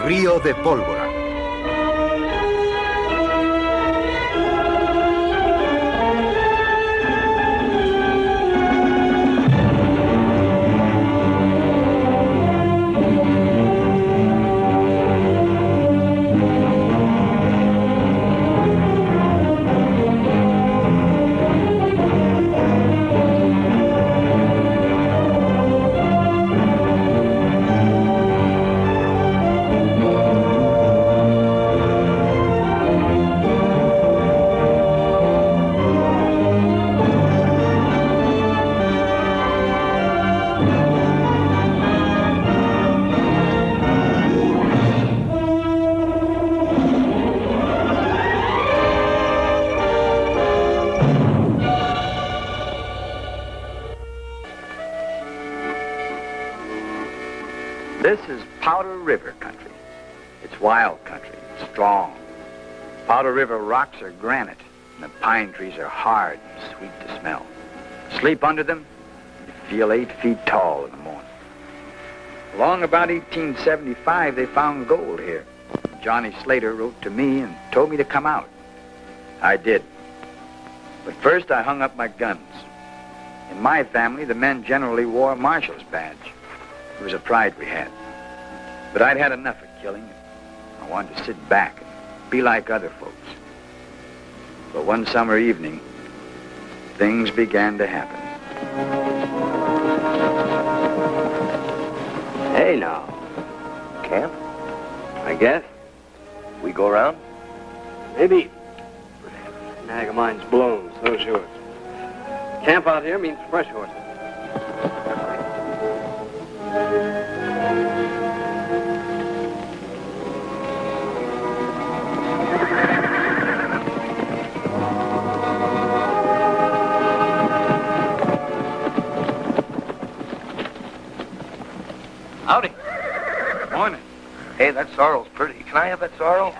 Río de Pólvora. This is Powder River country. It's wild country, strong. Powder River rocks are granite, and the pine trees are hard and sweet to smell. Sleep under them, you feel 8 feet tall in the morning. Along about 1875, they found gold here. Johnny Slater wrote to me and told me to come out. I did. But first, I hung up my guns. In my family, the men generally wore a marshal's badge. It was a pride we had. But I'd had enough of killing. I wanted to sit back and be like other folks. But one summer evening, things began to happen. Hey, now. Camp? I guess. We go around? Maybe. Nag of mine's blown, so's yours. Camp out here means fresh horses. Howdy. Morning. Hey, that sorrel's pretty. Can I have that sorrel?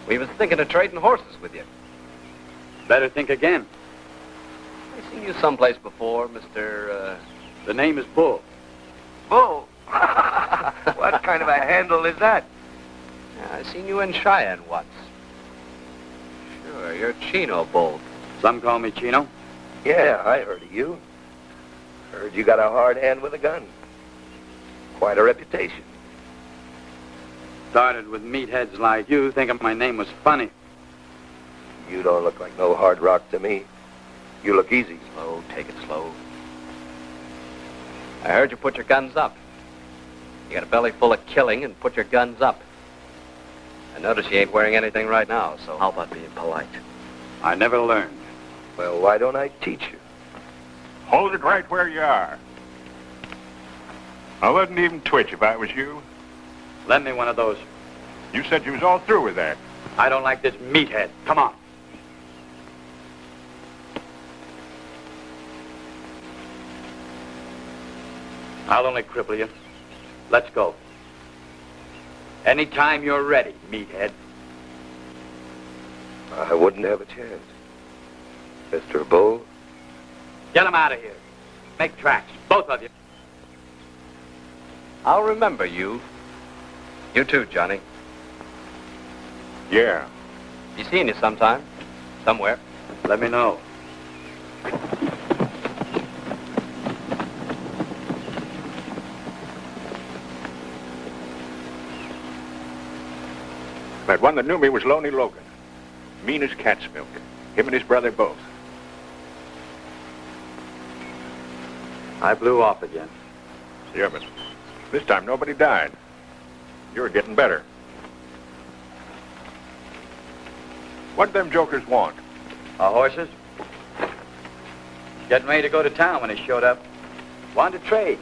We was thinking of trading horses with you. Better think again. I've seen you someplace before, Mr. The name is Bull. Bull? What kind of a handle is that? Yeah, I seen you in Cheyenne once. Sure, you're Chino Bull. Some call me Chino. Yeah, I heard of you. Heard you got a hard hand with a gun. Quite a reputation. Started with meatheads like you thinking my name was funny. You don't look like no hard rock to me. You look easy. Slow, take it slow. I heard you put your guns up. You got a belly full of killing and put your guns up. I notice you ain't wearing anything right now, so how about being polite? I never learned. Well, why don't I teach you? Hold it right where you are. I wouldn't even twitch if I was you. Lend me one of those. You said you was all through with that. I don't like this meathead. Come on. I'll only cripple you. Let's go. Anytime you're ready, meathead. I wouldn't have a chance. Mr. Bull? Get him out of here. Make tracks, both of you. I'll remember you. You too, Johnny. Yeah. Be seeing you sometime. Somewhere. Let me know. That one that knew me was Loney Logan. Mean as cat's milk. Him and his brother both. I blew off again. Yeah, but this time nobody died. You're getting better. What them jokers want? Our horses? Getting ready to go to town when he showed up. Wanted to trade.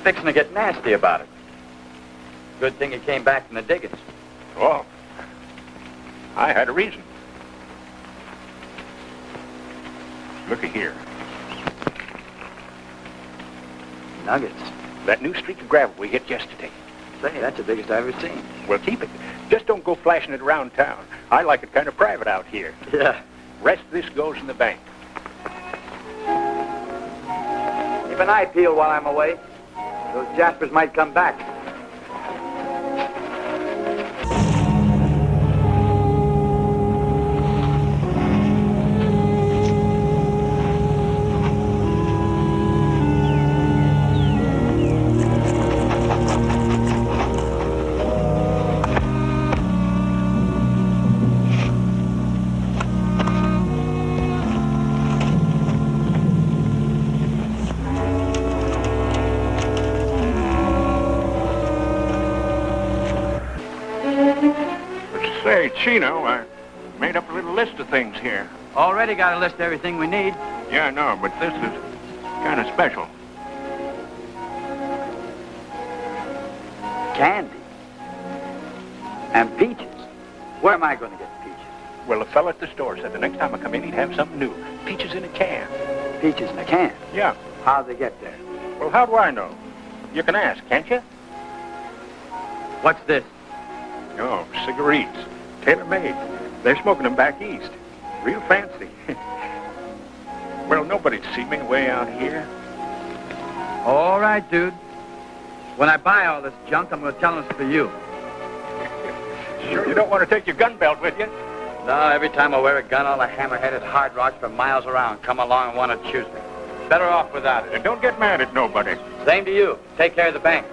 Fixing to get nasty about it. Good thing he came back from the diggings. Oh, I had a reason. Looky here. Nuggets. That new streak of gravel we hit yesterday. Say, that's the biggest I've ever seen. Well, keep it. Just don't go flashing it around town. I like it kind of private out here. Yeah. Rest of this goes in the bank. Keep an eye peeled while I'm away. Those Jaspers might come back. Say, Chino, I made up a little list of things here. Already got a list of everything we need. Yeah, I know, but this is kind of special. Candy. And peaches. Where am I going to get peaches? Well, the fella at the store said the next time I come in, he'd have something new. Peaches in a can. Peaches in a can? Yeah. How'd they get there? Well, how do I know? You can ask, can't you? What's this? Oh, cigarettes. Tailor-made. They're smoking them back east. Real fancy. Well, nobody'd see me way out here. All right, dude. When I buy all this junk, I'm going to tell them it's for you. Sure you don't want to take your gun belt with you? No, every time I wear a gun, all the hammer-headed hard rocks for miles around come along and want to choose me. Better off without it. And don't get mad at nobody. Same to you. Take care of the bank.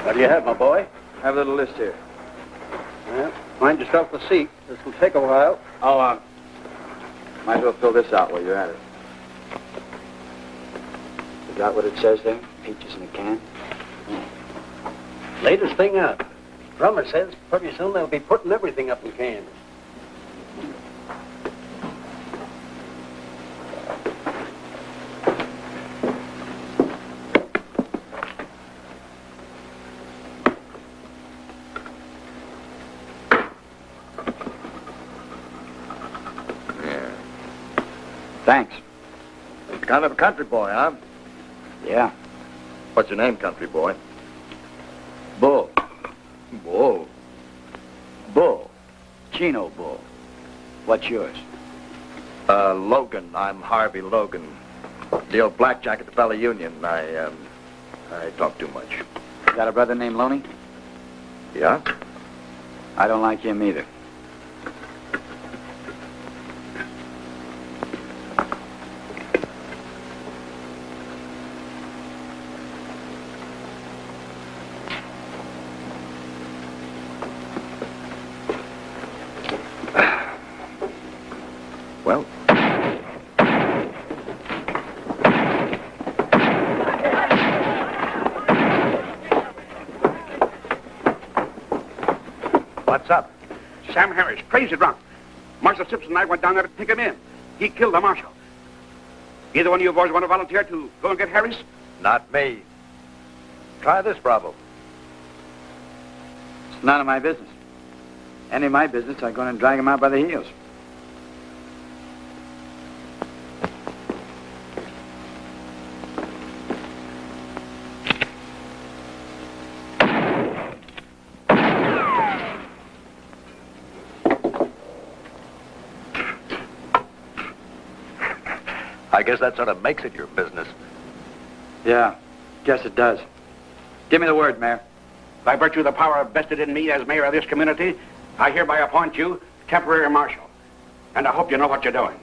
What do you have, my boy? I have a little list here. Well, find yourself a seat. This will take a while. Oh, might as well fill this out while you're at it. You got what it says there? Peaches in a can? Latest thing out. Drummer says pretty soon they'll be putting everything up in cans. Thanks. Kind of a country boy, huh? Yeah. What's your name, country boy? Bull. Bull. Bull. Chino Bull. What's yours? Logan. I'm Harvey Logan. The old blackjack at the Fella Union. I talk too much. Got a brother named Loney? Yeah? I don't like him either. Well, What's up? Sam Harris, crazy drunk. Marshal Simpson and I went down there to pick him in. He killed the marshal. Either one of you boys want to volunteer to go and get Harris? not me. Try this, Bravo. It's none of my business. Any of my business, I'm going to drag him out by the heels. I guess that sort of makes it your business. Yeah, guess it does. Give me the word, Mayor. By virtue of the power vested in me as mayor of this community, I hereby appoint you temporary marshal. And I hope you know what you're doing.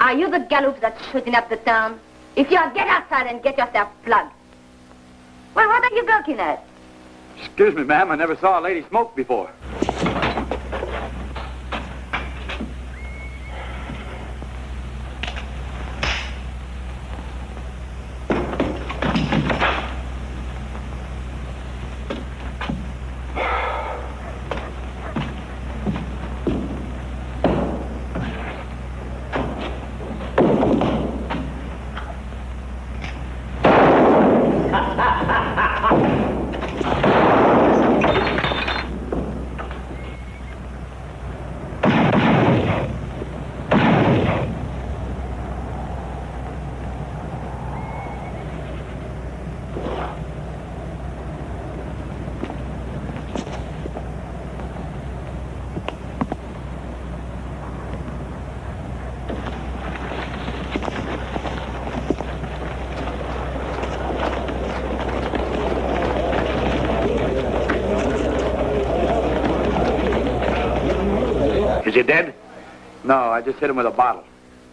Are you the gallops that's shooting up the town? If you are, get outside and get yourself plugged. Well, what are you looking at? Excuse me, ma'am. I never saw a lady smoke before. Is he dead? No, I just hit him with a bottle.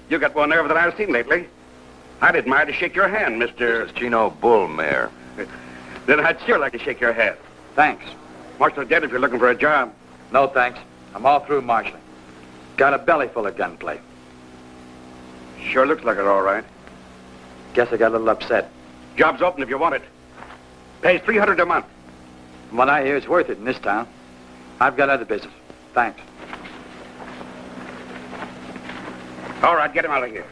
You got more nerve than I've seen lately. I'd admire to shake your hand, Mr. This is Chino Bull, Mayor. Then I'd sure like to shake your hand. Thanks. Marshal's dead if you're looking for a job. No, thanks. I'm all through marshaling. Got a belly full of gunplay. Sure looks like it, all right. Guess I got a little upset. Job's open if you want it. Pays $300 a month. From what I hear, it's worth it in this town. I've got other business. Thanks. All right, get him out of here.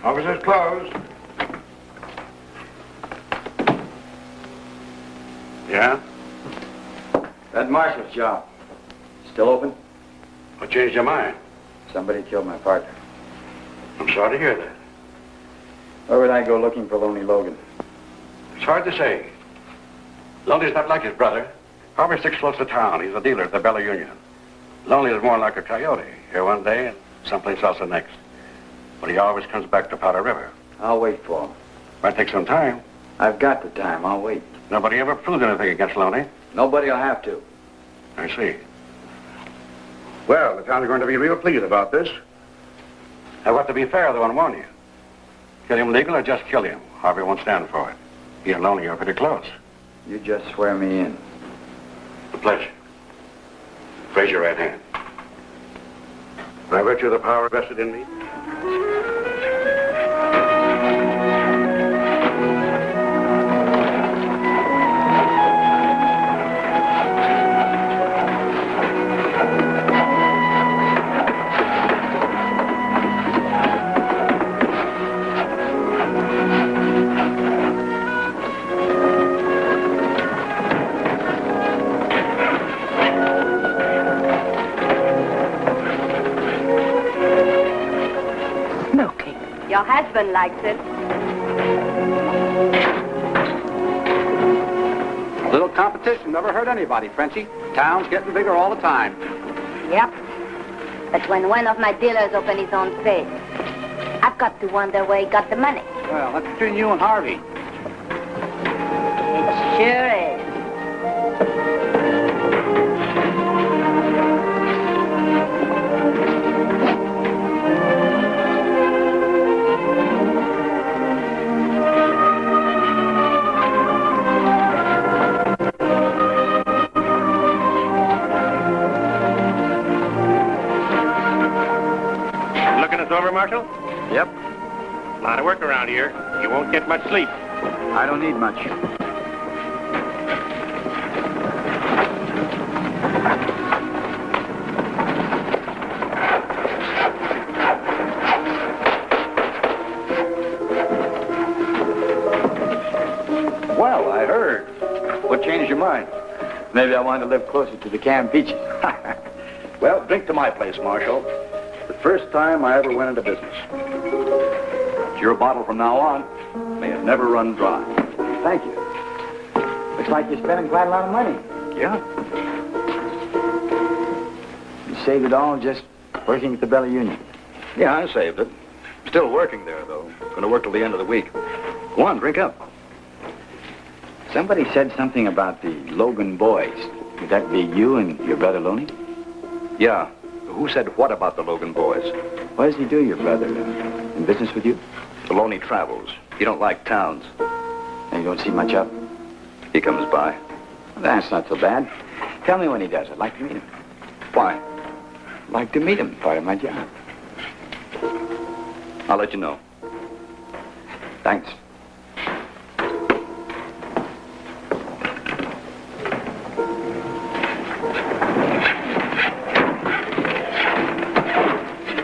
Officer's closed. Yeah? That marshal's job. Still open? What changed your mind? Somebody killed my partner. I'm sorry to hear that. Where would I go looking for Lonely Logan? It's hard to say. Lonely's not like his brother. Harvey sticks close to town. He's a dealer at the Bella Union. Lonely is more like a coyote. Here one day and someplace else the next. But he always comes back to Powder River. I'll wait for him. Might take some time. I've got the time. I'll wait. Nobody ever proved anything against Lonely. Nobody'll have to. I see. Well, the town's going to be real pleased about this. I've got to be fair, though, and warn you. Kill him legal or just kill him. Harvey won't stand for it. He and Lonely are pretty close. You just swear me in. A pleasure. Raise your right hand. By virtue of the power vested in me. Your husband likes it. Little competition never hurt anybody, Frenchie. Town's getting bigger all the time. Yep. But when one of my dealers opens his own place, I've got to wonder where he got the money. Well, that's between you and Harvey. It sure is. Over, Marshal? Yep. A lot of work around here. You won't get much sleep. I don't need much. Well, I heard. What changed your mind? Maybe I wanted to live closer to the camp beaches. Well, drink to my place, Marshal. The first time I ever went into business. It's your bottle from now on. May it never run dry. Thank you. Looks like you're spending quite a lot of money. Yeah? You saved it all just working at the Bella Union. Yeah, I saved it. Still working there, though. Going to work till the end of the week. Go on, drink up. Somebody said something about the Logan boys. Would that be you and your brother Loney? Yeah. Who said what about the Logan boys? What does he do, your brother? In business with you? Alone he travels. He don't like towns. And you don't see much of? He comes by. That's not so bad. Tell me when he does. I'd like to meet him. Why? I'd like to meet him. Part of my job. I'll let you know. Thanks.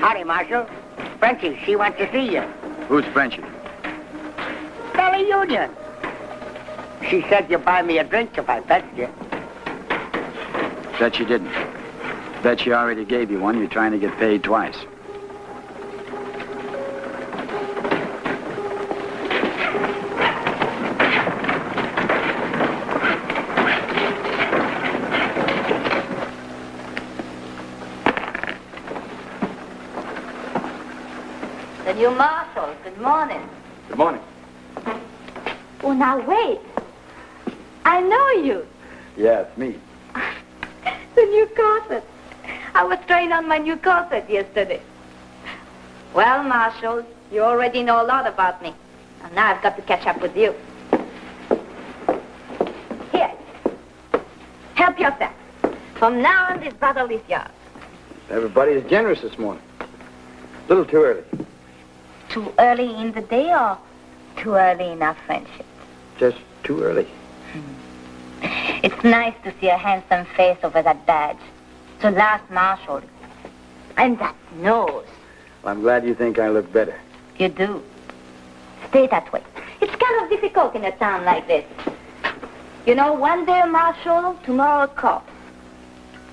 Howdy, Marshal. Frenchie, she wants to see you. Who's Frenchie? Valley Union. She said you'd buy me a drink if I fetched you. Bet she didn't. Bet she already gave you one. You're trying to get paid twice. The new marshal. Good morning. Good morning. Oh, now wait. I know you. Yeah, it's me. The new corset. I was trying on my new corset yesterday. Well, Marshal, you already know a lot about me. And now I've got to catch up with you. Here. Help yourself. From now on, this bottle is yours. Everybody is generous this morning. A little too early. Too early in the day or too early in our friendship? Just too early. It's nice to see a handsome face over that badge. The last Marshal. And that nose. Well, I'm glad you think I look better. You do. Stay that way. It's kind of difficult in a town like this. You know, one day a marshal, tomorrow a cop.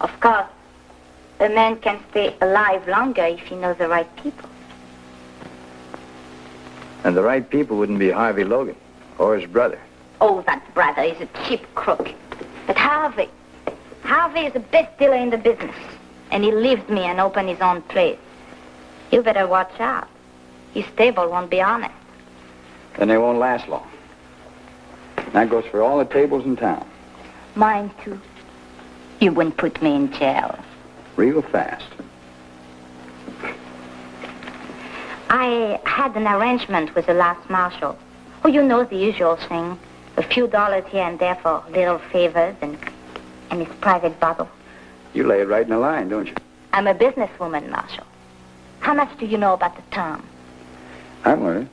Of course, a man can stay alive longer if he knows the right people. And the right people wouldn't be Harvey Logan or his brother. Oh, that brother is a cheap crook. But Harvey is the best dealer in the business. And he leaves me and opened his own place. You better watch out. His stable won't be honest. Then they won't last long. That goes for all the tables in town. Mine, too. You wouldn't put me in jail. Real fast. I had an arrangement with the last marshal. Oh, you know the usual thing. A few dollars here and there for little favors and his private bottle. You lay it right in the line, don't you? I'm a businesswoman, Marshal. How much do you know about the town? I'm learning.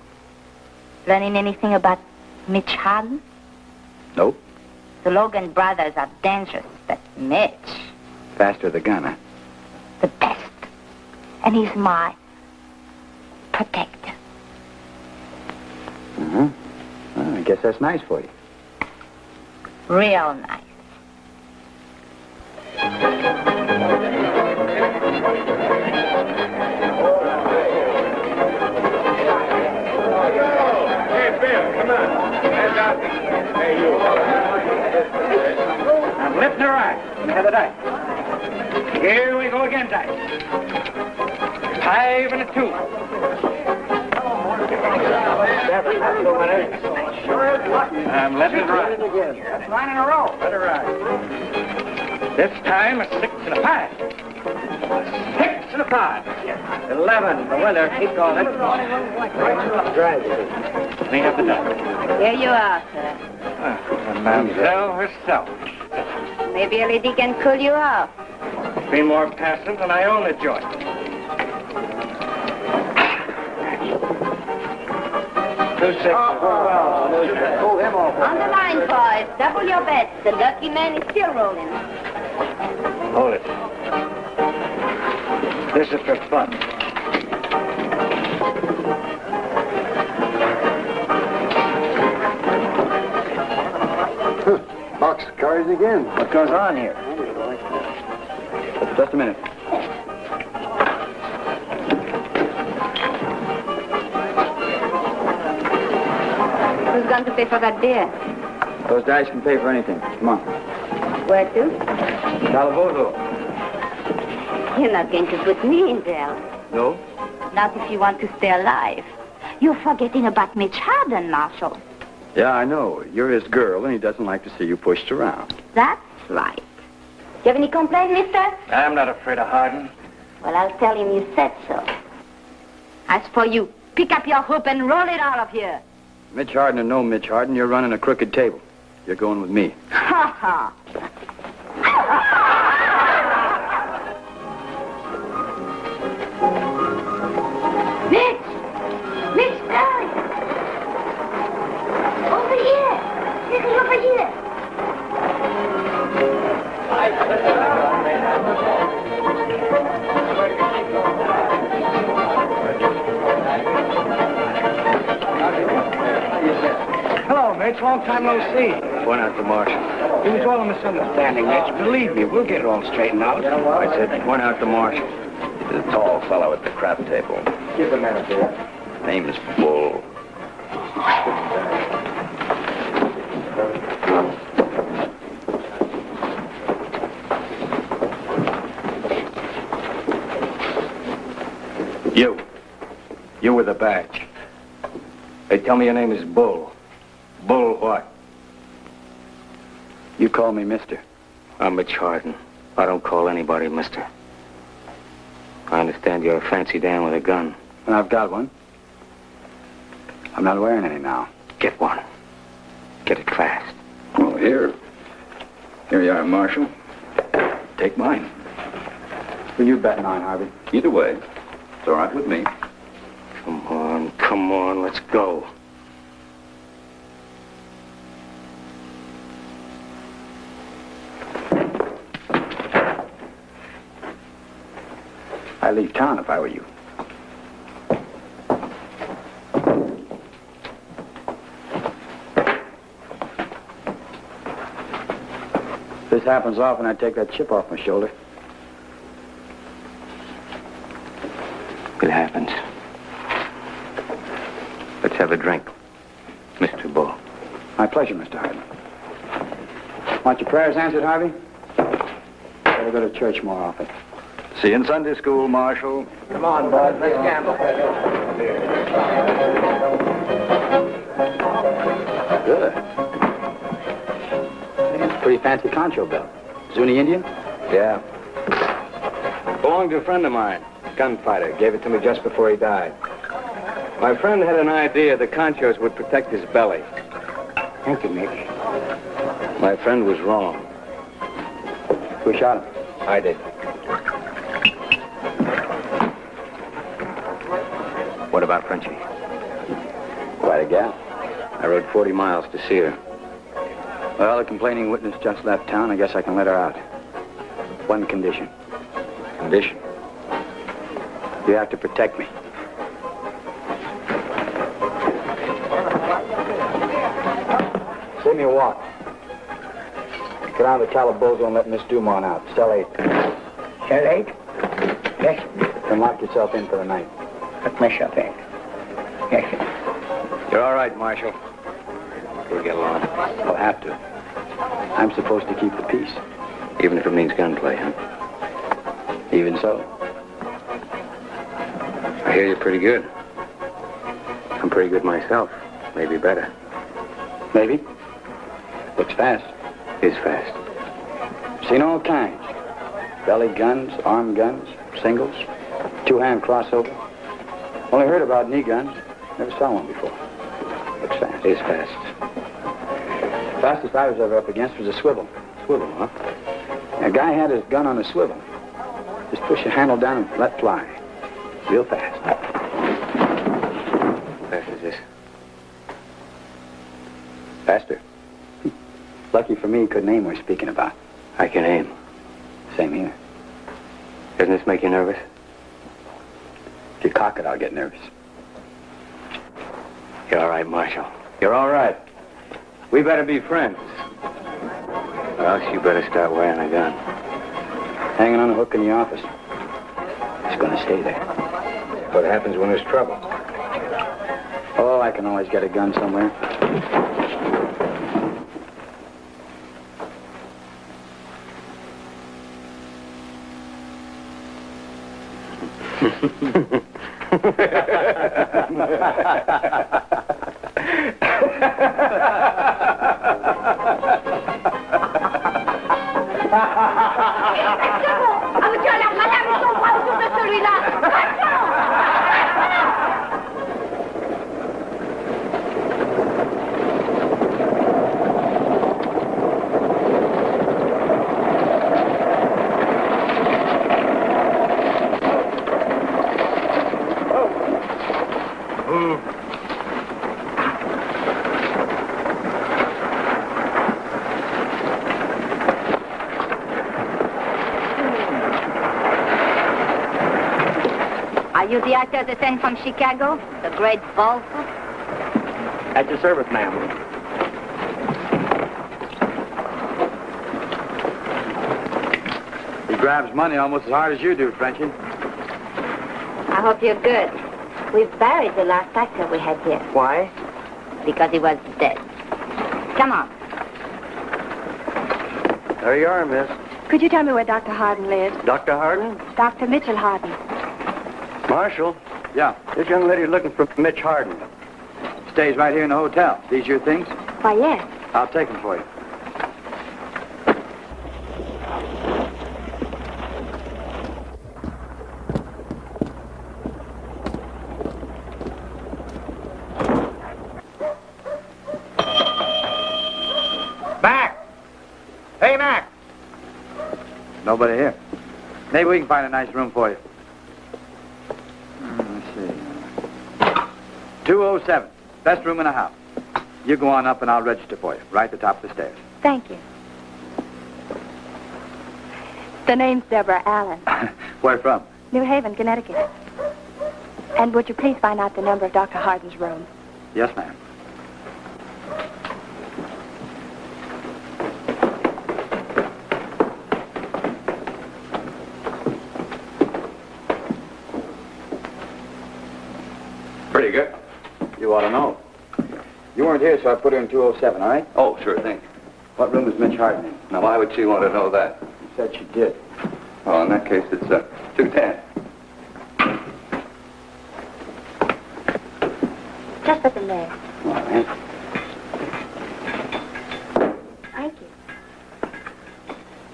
Learning anything about Mitch Harden? Nope. The Logan brothers are dangerous, but Mitch, Faster the gun, huh? the best. And he's my protector. Uh-huh. Well, I guess that's nice for you. Real nice. Hey, Bill, come on. Hands out. Hey, you. I'm lifting her right to the dice. Here we go again, dice. 5 and a 2. I'm letting it ride. That's 9 in a row. Let it ride. This time a 6 and a 5. 6 and a 5. 11. The winner. Keep going. Clean up the dice. Here you are, sir. And Mademoiselle herself. Maybe a lady can cool you off. 3 more passes and I own the joint. 2 6. Pull him off. On the line, boys. Double your bets. The lucky man is still rolling. Hold it. This is for fun. Box of cards again. What goes on here? Just a minute. Who's going to pay for that beer? Those dice can pay for anything. Come on. Where to? Calabozo. You're not going to put me in jail. No? Not if you want to stay alive. You're forgetting about Mitch Harden, Marshal. Yeah, I know. You're his girl, and he doesn't like to see you pushed around. That's right. You have any complaint, mister? I'm not afraid of Harden. Well, I'll tell him you said so. As for you, pick up your hoop and roll it out of here. Mitch Harden or no Mitch Harden, you're running a crooked table. You're going with me. Ha ha. Mitch! Mitch, hurry! Over here! This is over here! Hello, Mitch. Long time no see. Point out the marshal. It was all a misunderstanding, Mitch. Believe me, we'll get it all straightened out. I said, point out the marshal. The tall fellow at the crap table. Give the man a beer. Name is Bull. You with a badge. They tell me your name is Bull. Bull what? You call me mister. I'm Mitch Harden. I don't call anybody mister. I understand you're a fancy Dan with a gun. And I've got one. I'm not wearing any now. Get one. Get it fast. Oh, here you are, Marshal. Take mine. Who you betting on, Harvey? Either way, it's all right with me. Come on, let's go. I'd leave town if I were you. This happens often, I take that chip off my shoulder. It happens. Let's have a drink, Mr. Bull. My pleasure, Mr. Harden. Want your prayers answered, Harvey? Better go to church more often. See you in Sunday school, Marshal. Come on, bud. Let's gamble. Good. It's a pretty fancy concho belt. Zuni Indian? Yeah. Belonged to a friend of mine, gunfighter. Gave it to me just before he died. My friend had an idea the conchos would protect his belly. Thank you, Mitch. My friend was wrong. Who shot him? I did. What about Frenchie? Quite a gal. I rode 40 miles to see her. Well, the complaining witness just left town. I guess I can let her out. One condition. Condition? You have to protect me. Save me a walk. Get down to Calabozo and let Miss Dumont out. Cell 8. Cell 8? Yes, Then lock yourself in for the night. put myself in. Yes, sir. You're all right, Marshal. We'll get along. I'll have to. I'm supposed to keep the peace. Even if it means gunplay, huh? Even so. I hear you're pretty good. I'm pretty good myself. Maybe better. Maybe. Looks fast. Is fast. Seen all kinds. Belly guns, arm guns, singles, two-hand crossover. Only heard about knee guns. Never saw one before. Looks fast. Is fast. Fastest I was ever up against was a swivel. Swivel, huh? A guy had his gun on a swivel. Just push the handle down and let fly. Real fast. How fast is this? Faster. Lucky for me, he couldn't aim we're speaking about. I can aim. Same here. Doesn't this make you nervous? If you cock it, I'll get nervous. You're all right, Marshal. You're all right. We better be friends. Or else you better start wearing a gun. Hanging on a hook in the office. It's gonna stay there. What happens when there's trouble? Oh, I can always get a gun somewhere. la madame, ils sont pas autour de celui-là. Are you the actor they sent from Chicago? The great Wolf? At your service, ma'am. He grabs money almost as hard as you do, Frenchie. I hope you're good. We've buried the last actor we had here. Why? Because he was dead. Come on. There you are, miss. Could you tell me where Dr. Harden lives? Dr. Harden? Dr. Mitchell Harden. Marshal, Yeah. this young lady's looking for Mitch Harden. Stays right here in the hotel. These your things? Why, yes. I'll take them for you. Mac! Hey, Mac! Nobody here. Maybe we can find a nice room for you. Let's see. 207. Best room in the house. You go on up and I'll register for you. Right at the top of the stairs. Thank you. The name's Deborah Allen. Where from? New Haven, Connecticut. And would you please find out the number of Dr. Harden's room? Yes, ma'am. Pretty good. You ought to know. You weren't here, so I put her in 207, all right? Oh, sure thing. What room is Mitch Harden in? Now, why would she want to know that? She said she did. Well, in that case, it's 210. Just put them there. All right. Thank you.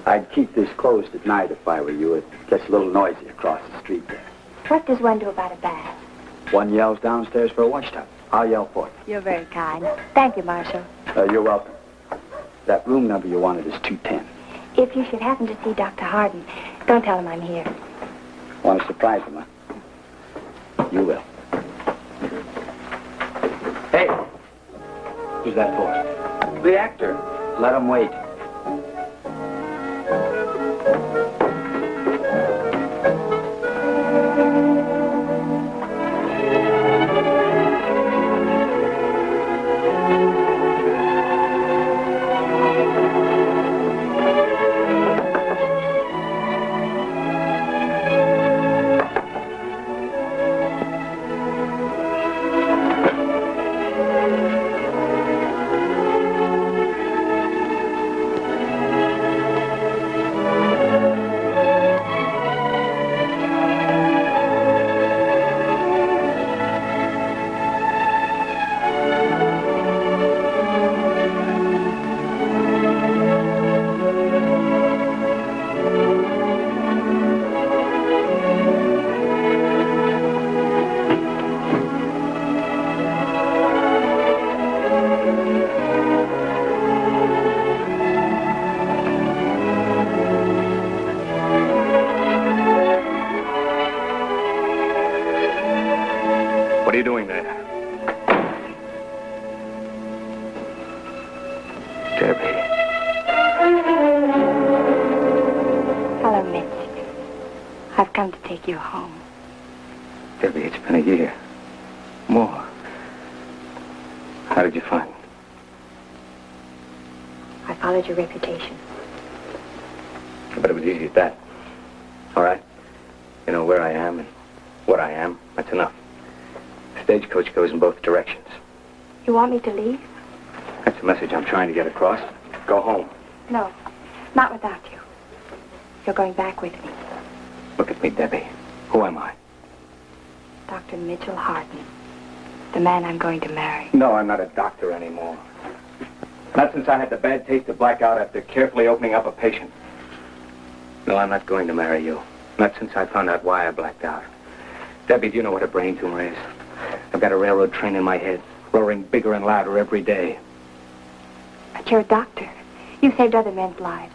I'd keep this closed at night if I were you. It gets a little noisy across the street there. What does one do about a bath? One yells downstairs for a washtub. I'll yell for it. You're very kind. Thank you, Marshal. You're welcome. That room number you wanted is 210. If you should happen to see Dr. Harden, don't tell him I'm here. Want to surprise him, huh? You will. Hey! Who's that for? The actor. Let him wait. What are you doing there? Debbie. Hello, Mitch. I've come to take you home. Debbie, it's been a year. More. How did you find me? I followed your reputation. But it was easy at that. All right? You know where I am and what I am. That's enough. The stagecoach goes in both directions. You want me to leave? That's the message I'm trying to get across. Go home. No, not without you. You're going back with me. Look at me, Debbie. Who am I? Dr. Mitchell Harden. The man I'm going to marry. No, I'm not a doctor anymore. Not since I had the bad taste of blackout after carefully opening up a patient. No, I'm not going to marry you. Not since I found out why I blacked out. Debbie, do you know what a brain tumor is? I've got a railroad train in my head, roaring bigger and louder every day. But you're a doctor. You saved other men's lives.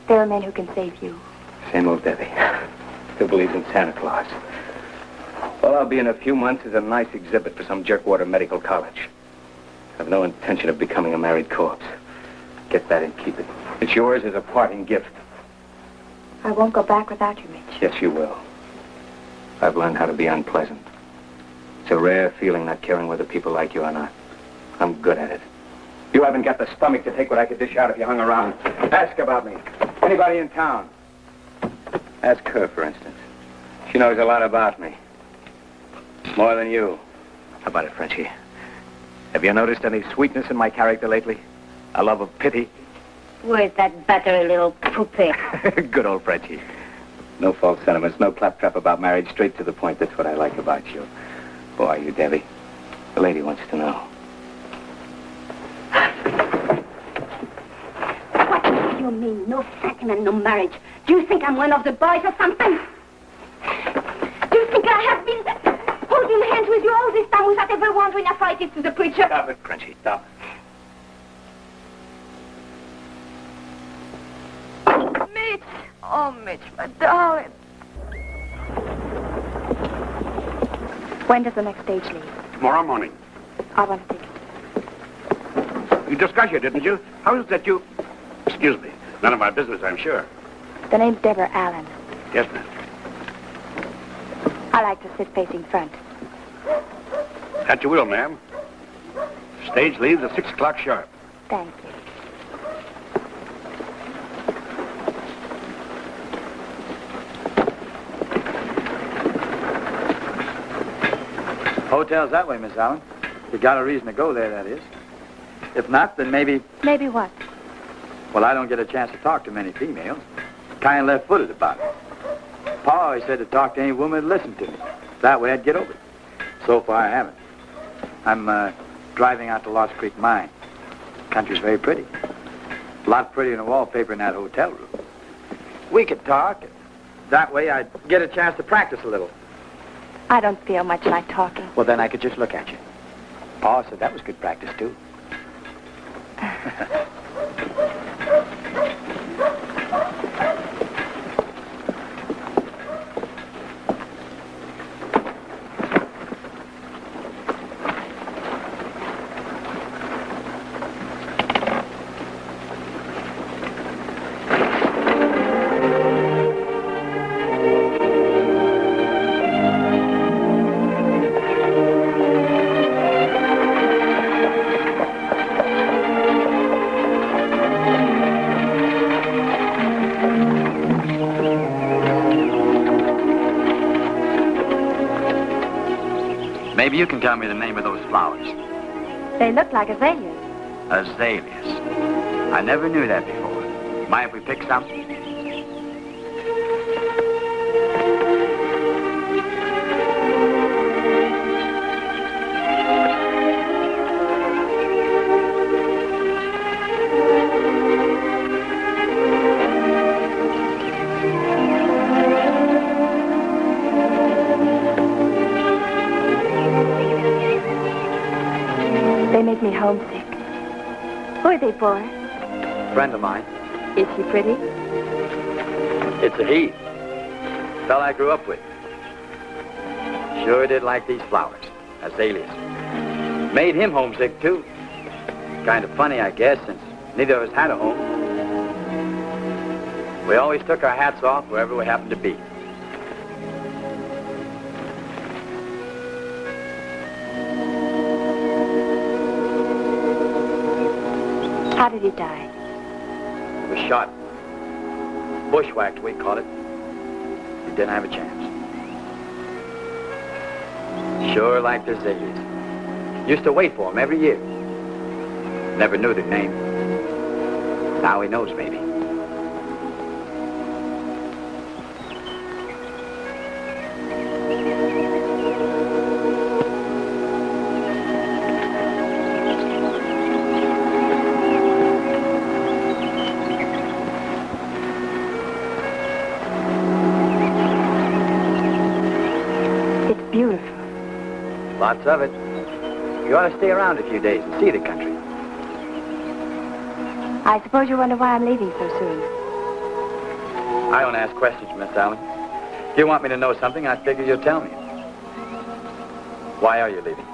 There are men who can save you. Same old Debbie. Still believes in Santa Claus. All I'll be in a few months is a nice exhibit for some jerkwater medical college. I've no intention of becoming a married corpse. Get that and keep it. It's yours as a parting gift. I won't go back without you, Mitch. Yes, you will. I've learned how to be unpleasant. It's a rare feeling not caring whether people like you or not. I'm good at it. You haven't got the stomach to take what I could dish out if you hung around. Ask about me. Anybody in town. Ask her, for instance. She knows a lot about me. More than you. How about it, Frenchie? Have you noticed any sweetness in my character lately? A love of pity? Where's that battery little poupée? Good old Frenchie. No false sentiments, no claptrap about marriage. Straight to the point. That's what I like about you. Who are you, Debbie? The lady wants to know. What do you mean, no sentiment, no marriage? Do you think I'm one of the boys or something? Do you think I have been holding hands with you all this time without ever wondering how far it is to the preacher? Stop it, Frenchie, stop. Mitch! Oh, Mitch, my darling. When does the next stage leave? Tomorrow morning. I want to see it. You discussed it, didn't you? How is it that you... Excuse me. None of my business, I'm sure. The name's Deborah Allen. Yes, ma'am. I like to sit facing front. At your will, ma'am. Stage leaves at 6 o'clock sharp. Thank you. Hotel's that way, Miss Allen. You got a reason to go there, that is. If not, then maybe... Maybe what? Well, I don't get a chance to talk to many females. Kind of left-footed about it. Pa always said to talk to any woman that listened to me. That way I'd get over it. So far, I haven't. I'm driving out to Lost Creek Mine. Country's very pretty. A lot prettier than the wallpaper in that hotel room. We could talk. That way I'd get a chance to practice a little. I don't feel much like talking. Well, then I could just look at you. Pa said that was good practice, too. Maybe you can tell me the name of those flowers. They look like azaleas. Azaleas. I never knew that before. Mind if we pick some? They make me homesick. Who are they for? Friend of mine. Is she pretty? It's a he. Fella I grew up with. Sure did like these flowers. Azaleas. Made him homesick, too. Kind of funny, I guess, since neither of us had a home. We always took our hats off wherever we happened to be. How did he die? He was shot. Bushwhacked, we call it. He didn't have a chance. Sure liked azaleas. Used to wait for him every year. Never knew their name. Now he knows, maybe. Lots of it. You ought to stay around a few days and see the country. I suppose you wonder why I'm leaving so soon. I don't ask questions, Miss Allen. If you want me to know something, I figure you'll tell me. Why are you leaving?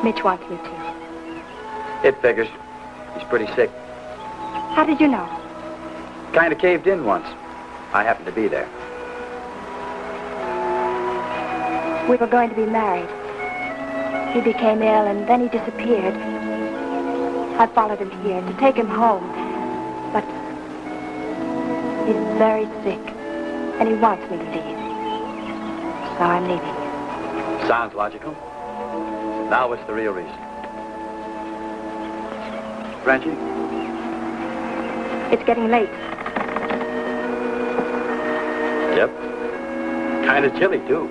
Mitch wants me to. It figures. He's pretty sick. How did you know? Kind of caved in once. I happened to be there. We were going to be married. He became ill, and then he disappeared. I followed him here to take him home. But he's very sick, and he wants me to leave. So I'm leaving. Sounds logical. Now what's the real reason? Frenchie? It's getting late. Yep. Kind of chilly, too.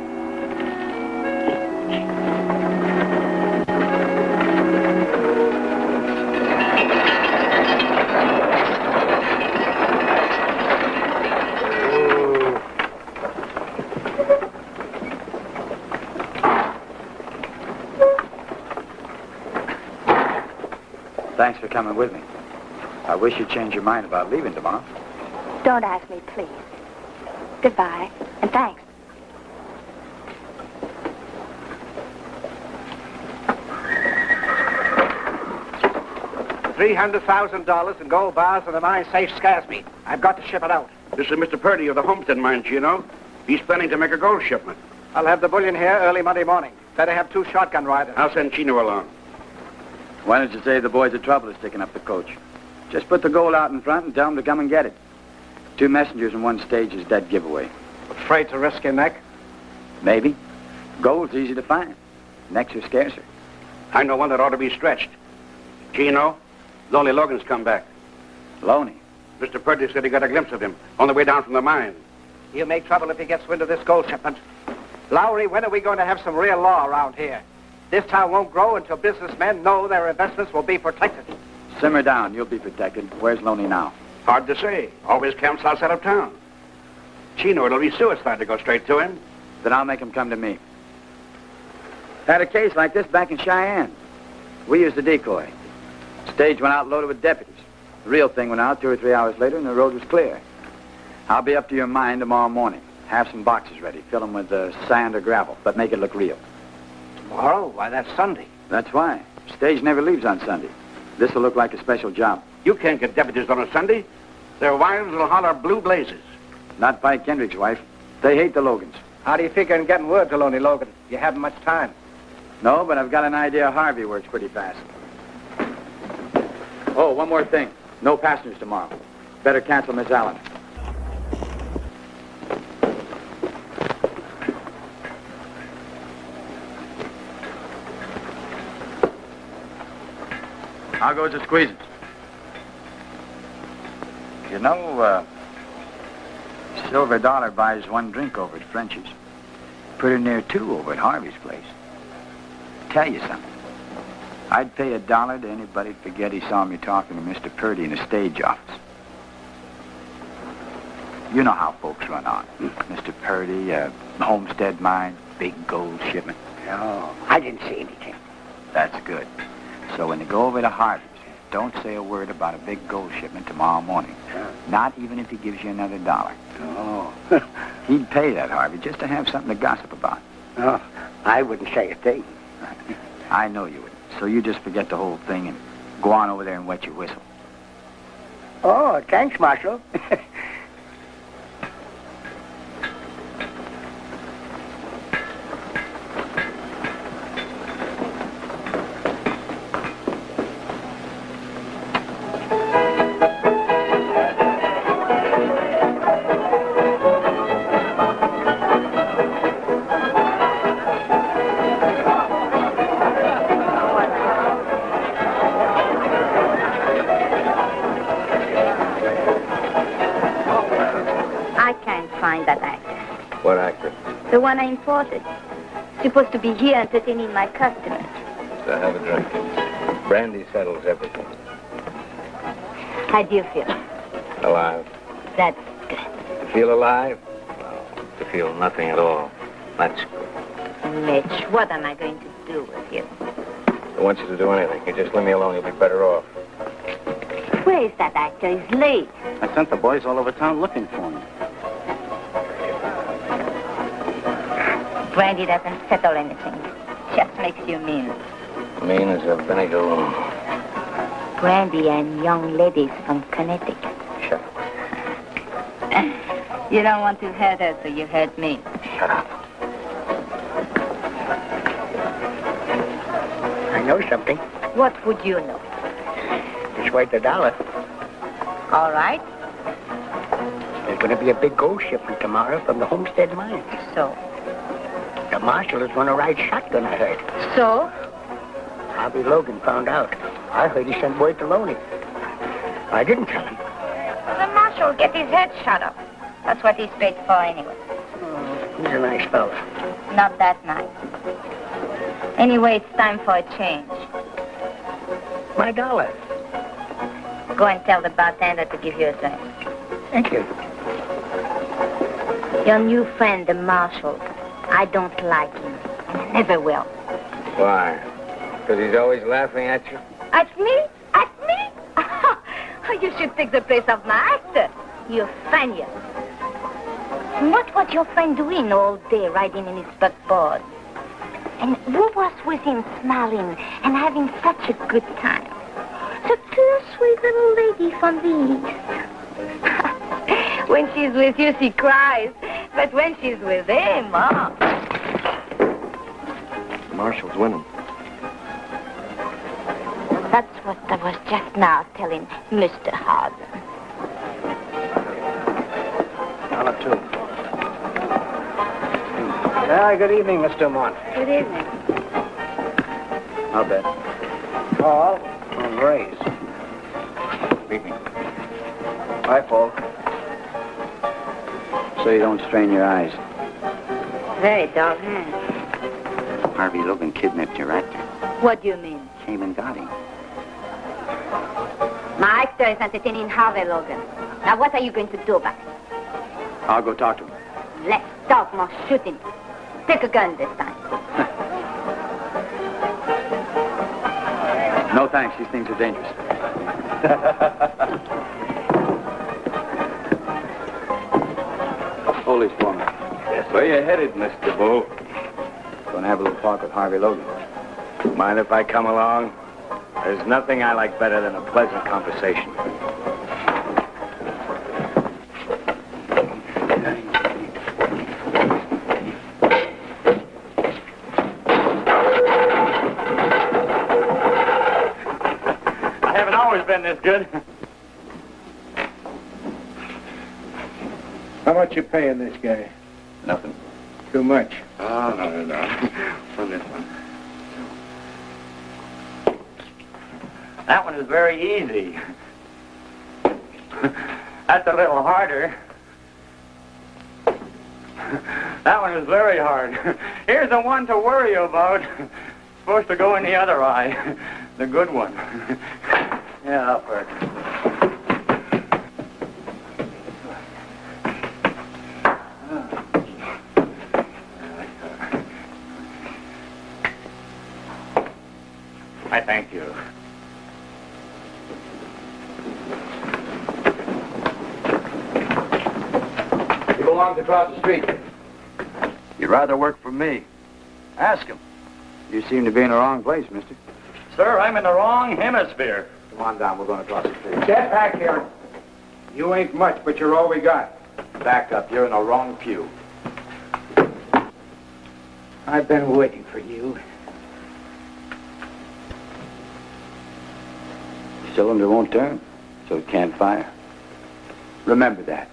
Thanks for coming with me. I wish you'd change your mind about leaving tomorrow. Don't ask me, please. Goodbye, and thanks. $300,000 in gold bars and the mine safe scares me. I've got to ship it out. This is Mr. Purdy of the Homestead Mines, you know. He's planning to make a gold shipment. I'll have the bullion here early Monday morning. Better have 2 shotgun riders. I'll send Chino along. Why don't you save the boys the trouble of sticking up the coach? Just put the gold out in front and tell them to come and get it. 2 messengers in one stage is dead giveaway. Afraid to risk your neck? Maybe. Gold's easy to find. Necks are scarcer. I know one that ought to be stretched. Chino, Lonely Logan's come back. Loney? Mr. Purdy said he got a glimpse of him on the way down from the mine. He'll make trouble if he gets wind of this gold shipment. Lowry, when are we going to have some real law around here? This town won't grow until businessmen know their investments will be protected. Simmer down. You'll be protected. Where's Loney now? Hard to say. Always camps outside of town. Chino, it'll be suicide to go straight to him. Then I'll make him come to me. Had a case like this back in Cheyenne. We used a decoy. Stage went out loaded with deputies. The real thing went out 2 or 3 hours later, and the road was clear. I'll be up to your mine tomorrow morning. Have some boxes ready. Fill them with sand or gravel, but make it look real. Tomorrow? Why, that's Sunday. That's why. Stage never leaves on Sunday. This will look like a special job. You can't get deputies on a Sunday. Their wives will holler blue blazes. Not by Kendrick's wife. They hate the Logans. How do you figure on getting word to Lonely Logan? You haven't much time. No, but I've got an idea Harvey works pretty fast. Oh, one more thing. No passengers tomorrow. Better cancel Miss Allen. How goes the squeezing? You know, Silver Dollar buys 1 drink over at Frenchie's. Pretty near 2 over at Harvey's place. Tell you something. I'd pay $1 to anybody to forget he saw me talking to Mr. Purdy in the stage office. You know how folks run on. Mr. Purdy, Homestead Mine, big gold shipment. No, I didn't see anything. That's good. So when they go over to Harvey's, don't say a word about a big gold shipment tomorrow morning. Not even if he gives you another $1. No. He'd pay that, Harvey, just to have something to gossip about. No, I wouldn't say a thing. I know you would. So you just forget the whole thing and go on over there and wet your whistle. Oh, thanks, Marshal. What actor? The one I imported. Supposed to be here entertaining my customers. So have a drink. Brandy settles everything. How do you feel? Alive. That's good. To feel alive? Well, to feel nothing at all. That's good. Mitch, what am I going to do with you? I want you to do anything. You just leave me alone, you'll be better off. Where is that actor? He's late. I sent the boys all over town looking for him. Brandy doesn't settle anything. Just makes you mean. Mean as a vinegar loon. Brandy and young ladies from Connecticut. Shut up. You don't want to hurt her, so you hurt me. Shut up. I know something. What would you know? It's worth $1. All right. There's going to be a big gold shipment tomorrow from the Homestead mine. So? The marshal is going to ride shotgun, I heard. So? Harvey Logan found out. I heard he sent word to Loney. I didn't tell him. The marshal will get his head shot off. That's what he's paid for anyway. Oh, he's a nice fella. Not that nice. Anyway, it's time for a change. My $1. Go and tell the bartender to give you a drink. Thank you. Your new friend, the marshal, I don't like him. And I never will. Why? Because he's always laughing at you? At me? At me? You should take the place of my actor. You're funny. What was your friend doing all day riding in his buckboard? And who was with him smiling and having such a good time? The poor sweet little lady from the East. When she's with you, she cries. But when she's with him, oh. Marshall's winning. That's what I was just now telling Mr. Harden. $2. Yeah, good evening, Miss Dumont. Good evening. I'll bet. Paul and Ray's. Meet me. Hi, Paul. So you don't strain your eyes. Very dull hand. Harvey Logan kidnapped your actor. What do you mean? Came and got him. My actor is entertaining Harvey Logan. Now, what are you going to do about it? I'll go talk to him. Less talk, more shooting. Take a gun this time. No thanks, these things are dangerous. Hold these for me. Yes, where you headed, Mr. Bull? Gonna have a little talk with Harvey Logan. Mind if I come along? There's nothing I like better than a pleasant conversation. I haven't always been this good. How much you paying this guy? Nothing. Too much. Oh, no. On this one. That one is very easy. That's a little harder. That one is very hard. Here's the one to worry about. Supposed to go in the other eye. The good one. Yeah, up first. I thank you. He belongs across the street. You'd rather work for me. Ask him. You seem to be in the wrong place, mister. Sir, I'm in the wrong hemisphere. Come on down, we're going across the street. Get back here. You ain't much, but you're all we got. Back up, you're in the wrong pew. I've been waiting for you. Cylinder won't turn, so it can't fire. Remember that.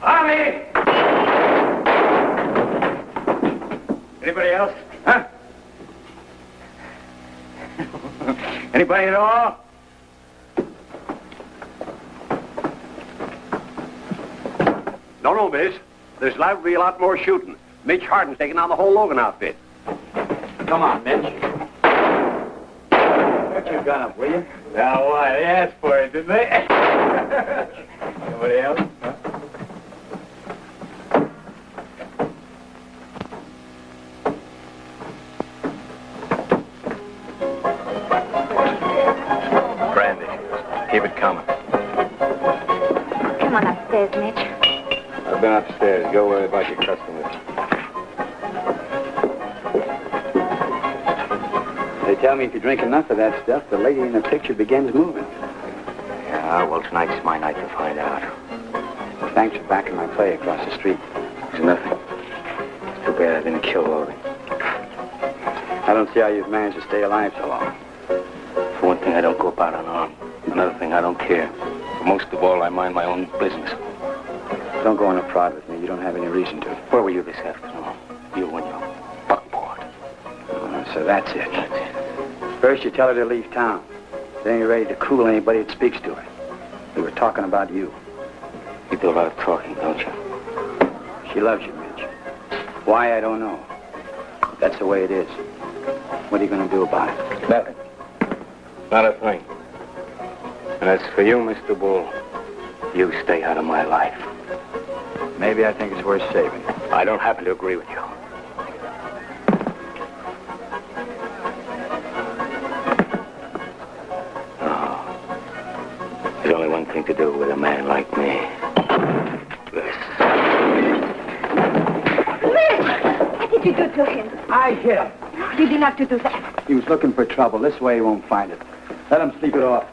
Army! Anybody else? Huh? Anybody at all? No, miss. There's liable to be a lot more shooting. Mitch Harden's taking on the whole Logan outfit. Come on, Mitch. Put your gun up, will you? Now, why? They asked for it, didn't they? Anybody else? Huh? Keep it coming. Come on upstairs, Mitch. I've been upstairs. Go worry about your customers. They tell me if you drink enough of that stuff, the lady in the picture begins moving. Yeah, well, tonight's my night to find out. Thanks for backing my play across the street. It's nothing. It's too bad I didn't kill Logan. I don't see how you've managed to stay alive so long. For one thing, I don't go about unarmed. Another thing, I don't care. But most of all, I mind my own business. Don't go on a prod with me. You don't have any reason to. Where were you this afternoon? You and your buckboard. So that's it. First, you tell her to leave town. Then you're ready to cool anybody that speaks to her. We were talking about you. You do a lot of talking, don't you? She loves you, Mitch. Why, I don't know. But that's the way it is. What are you going to do about it? Nothing. Not a thing. And as for you, Mr. Bull, you stay out of my life. Maybe I think it's worth saving. I don't happen to agree with you. There's only one thing to do with a man like me. This. What did you do to him? I hit him. You did not to do that. He was looking for trouble. This way he won't find it. Let him sleep it off.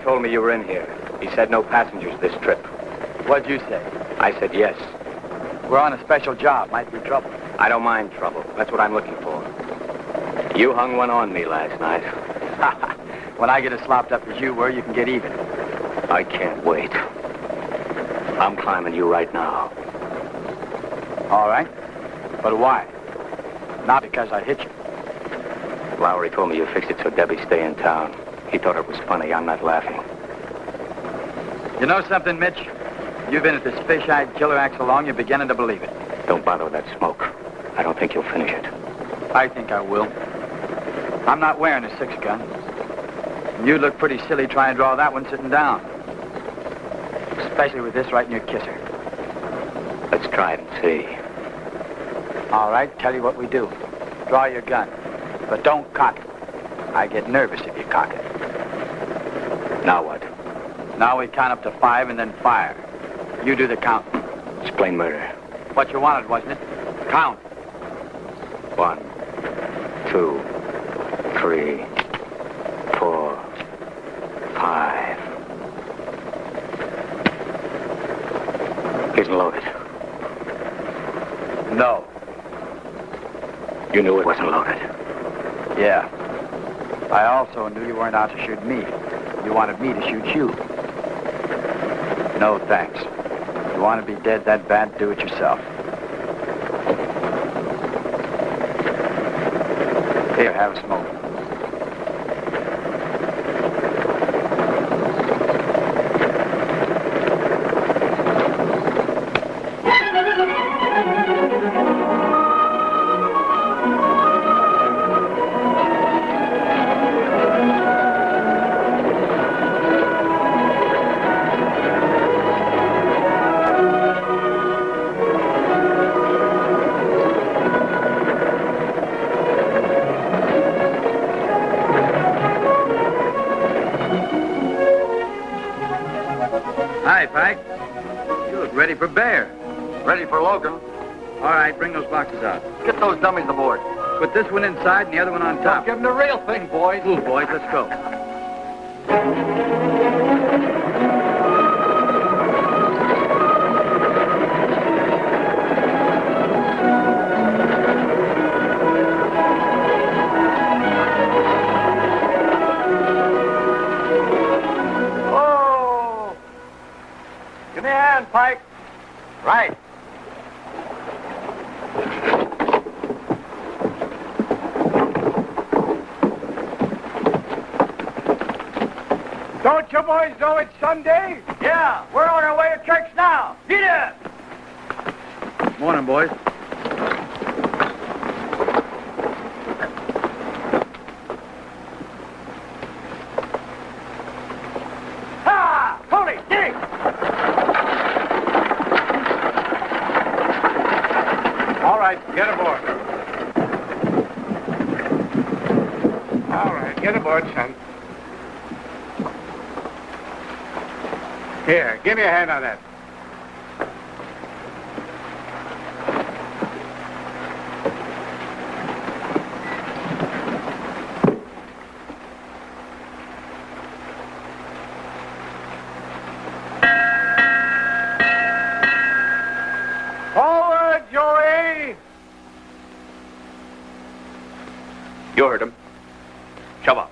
Told me you were in here. He said no passengers this trip. What'd you say? I said yes. We're on a special job. Might be trouble. I don't mind trouble. That's what I'm looking for. You hung one on me last night. When I get as slopped up as you were, you can get even. I can't wait. I'm climbing you right now. All right. But why? Not because I hit you. Lowry told me you fixed it so Debbie stay in town. He thought it was funny. I'm not laughing. You know something, Mitch? You've been at this fish-eyed killer act so long, you're beginning to believe it. Don't bother with that smoke. I don't think you'll finish it. I think I will. I'm not wearing a six-gun. And you'd look pretty silly trying to draw that one sitting down. Especially with this right in your kisser. Let's try it and see. All right, tell you what we do. Draw your gun. But don't cock it. I get nervous if you cock it. Now what? Now we count up to 5 and then fire. You do the count. It's plain murder. What you wanted, wasn't it? Count. 1, 2, 3, 4, 5. Isn't loaded. No. You knew it wasn't loaded. Yeah. I also knew you weren't out to shoot me. You wanted me to shoot you. No, thanks. You want to be dead that bad, do it yourself. Here, have a smoke. Hi, Pike. You look ready for bear. Ready for Logan. All right, bring those boxes out. Get those dummies aboard. Put this one inside and the other one on top. Give them the real thing, boys. Move, boys, let's go. Oh! Give me a hand, Pike. Right. Don't you boys know it's Sunday? Yeah, we're on our way to church now. Get in. Morning, boys. Ha! Tony, dig! All right, get aboard. All right, get aboard, son. Here, give me a hand on that. Forward, Joey! You heard him. Shove up.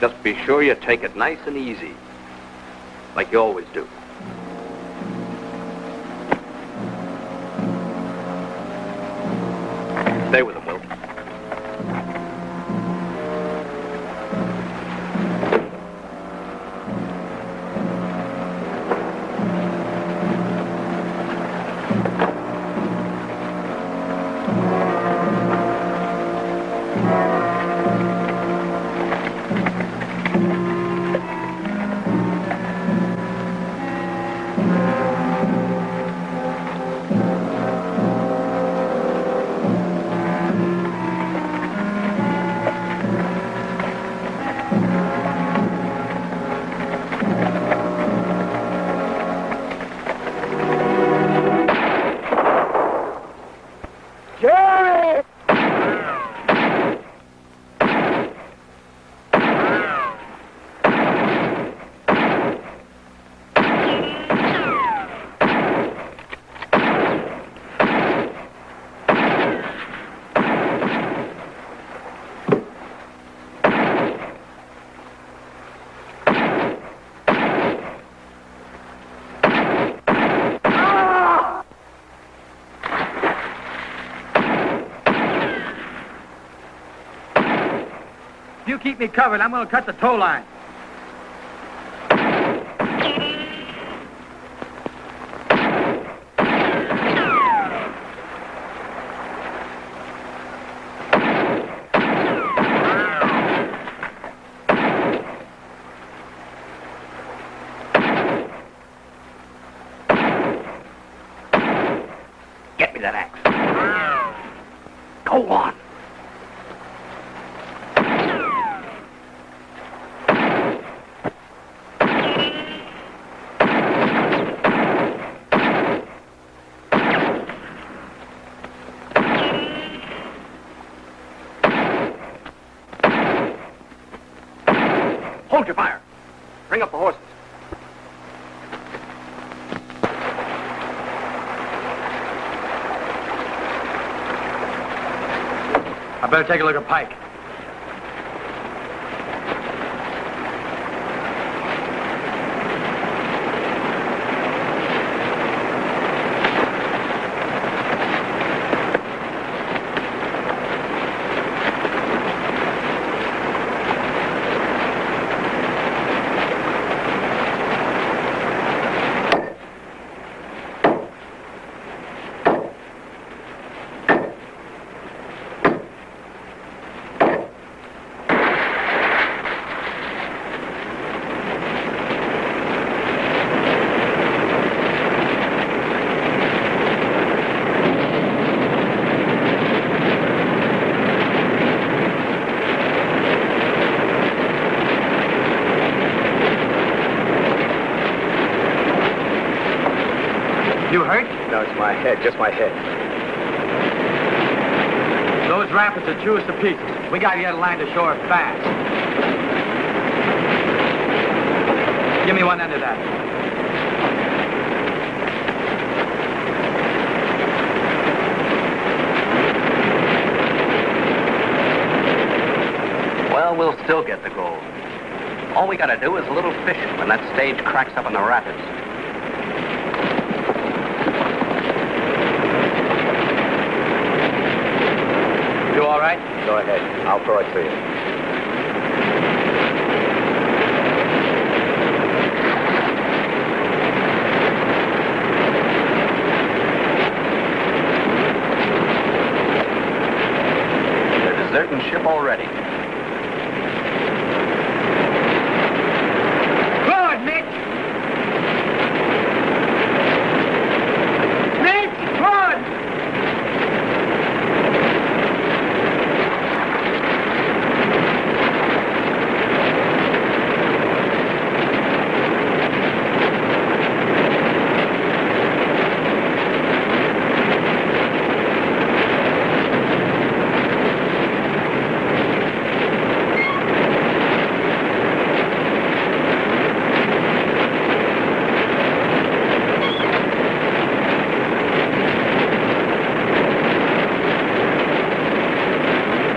Just be sure you take it nice and easy, like you always do. Stay with him, Will. If you keep me covered, I'm going to cut the tow line. Get me that axe. Go on. Hold your fire. Bring up the horses. I better take a look at Pike. You hurt? No, it's my head, just my head. Those rapids are chew us to pieces. We got to get a line to shore fast. Give me one end of that. Well, we'll still get the gold. All we gotta do is a little fishing when that stage cracks up in the rapids. You all right? Go ahead. I'll throw it to you. They're deserting ship already. Good, Mitch! Mitch, good!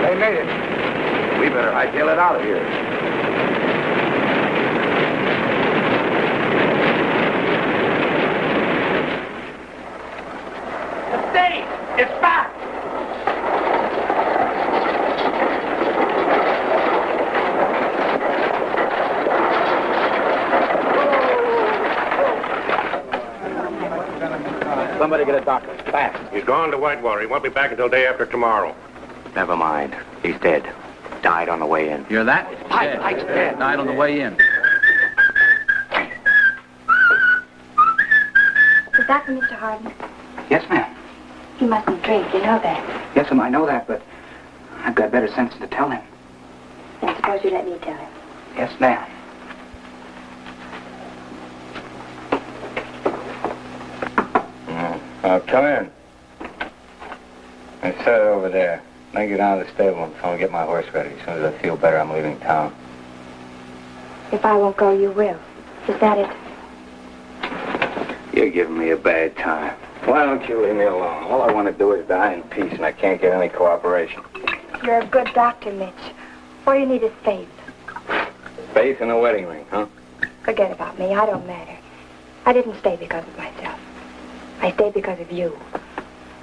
They made it. We better hightail it out of here. The stage! It's back! Somebody get a doctor, fast. He's gone to Whitewater. He won't be back until day after tomorrow. Never mind. He's dead. Died on the way in. Hear that? Pike's dead. Died on the way in. Is that for Mr. Harden? Yes, ma'am. He mustn't drink, you know that. Yes, ma'am, I know that, but I've got better sense than to tell him. Then suppose you let me tell him. Yes, ma'am. Come in. I set it over there. Then get down to the stable and tell him to get my horse ready. As soon as I feel better, I'm leaving town. If I won't go, you will. Is that it? You're giving me a bad time. Why don't you leave me alone? All I want to do is die in peace, and I can't get any cooperation. You're a good doctor, Mitch. All you need is faith. Faith in a wedding ring, huh? Forget about me. I don't matter. I didn't stay because of myself. I stayed because of you.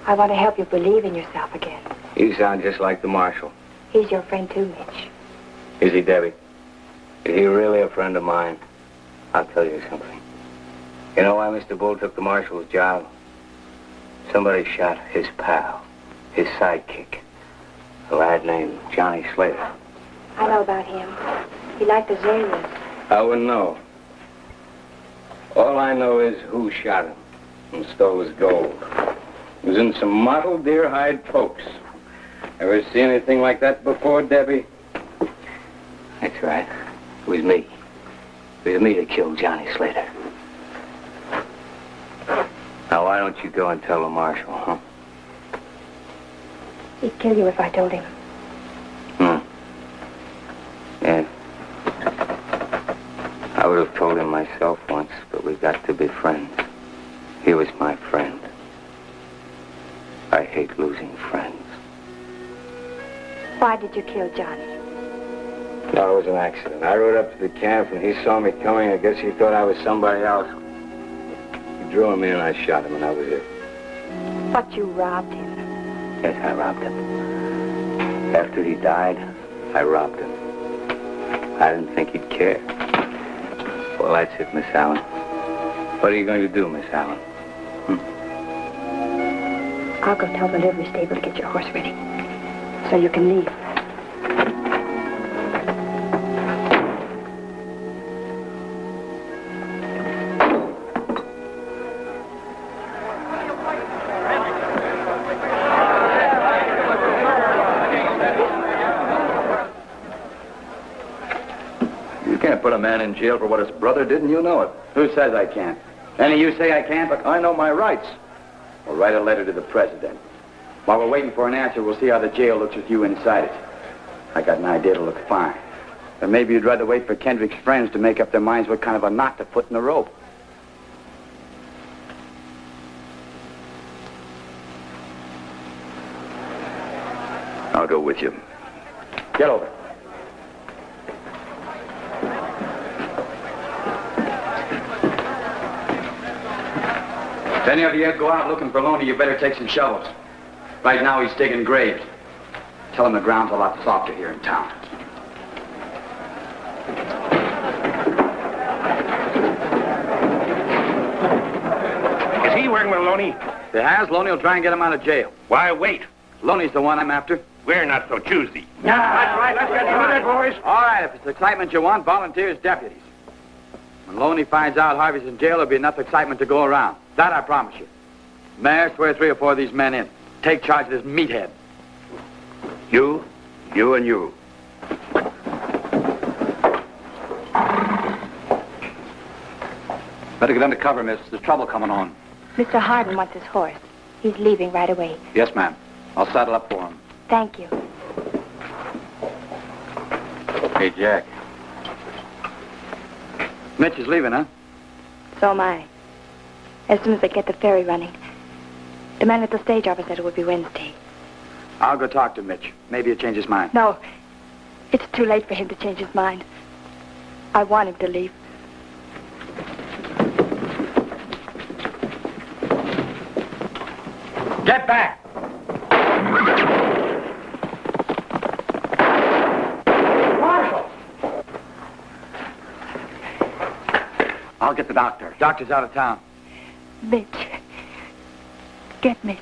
I want to help you believe in yourself again. You sound just like the marshal. He's your friend, too, Mitch. Is he, Debbie? Is he really a friend of mine? I'll tell you something. You know why Mr. Bull took the marshal's job? Somebody shot his pal, his sidekick, a lad named Johnny Slater. I know about him. He liked azaleas. I wouldn't know. All I know is who shot him and stole his gold. It was in some mottled deer-hide pokes. Ever see anything like that before, Debbie? That's right. It was me. It was me that killed Johnny Slater. Now, why don't you go and tell the marshal, huh? He'd kill you if I told him. Yeah. I would have told him myself once, but we've got to be friends. He was my friend. I hate losing friends. Why did you kill Johnny? No, it was an accident. I rode up to the camp and he saw me coming. I guess he thought I was somebody else. He drew him in and I shot him and that was it. But you robbed him. Yes, I robbed him. After he died, I robbed him. I didn't think he'd care. Well, that's it, Miss Allen. What are you going to do, Miss Allen? I'll go tell the livery stable to get your horse ready. So you can leave. You can't put a man in jail for what his brother did, and you know it. Who says I can't? Any you say I can't? Look, I know my rights. We'll write a letter to the president. While we're waiting for an answer, we'll see how the jail looks with you inside it. I got an idea to look fine. But maybe you'd rather wait for Kendrick's friends to make up their minds what kind of a knot to put in the rope. I'll go with you. Get over. If any of you go out looking for Loney, you better take some shovels. Right now, he's digging graves. Tell him the ground's a lot softer here in town. Is he working with Loney? If he has, Loney will try and get him out of jail. Why, wait. Loney's the one I'm after. We're not so choosy. That's right. Let's get to it, boys. All right, if it's excitement you want, volunteers deputies. When Loney finds out Harvey's in jail, there'll be enough excitement to go around. That I promise you. Mayor, swear 3 or 4 of these men in. Take charge of this meathead. You, and you. Better get under cover, miss. There's trouble coming on. Mr. Hardin wants his horse. He's leaving right away. Yes, ma'am. I'll saddle up for him. Thank you. Hey, Jack. Mitch is leaving, huh? So am I. As soon as they get the ferry running. The man at the stage office said it would be Wednesday. I'll go talk to Mitch. Maybe he'll change his mind. No. It's too late for him to change his mind. I want him to leave. Get back! Marshal! I'll get the doctor. Doctor's out of town. Mitch. Get Mitch.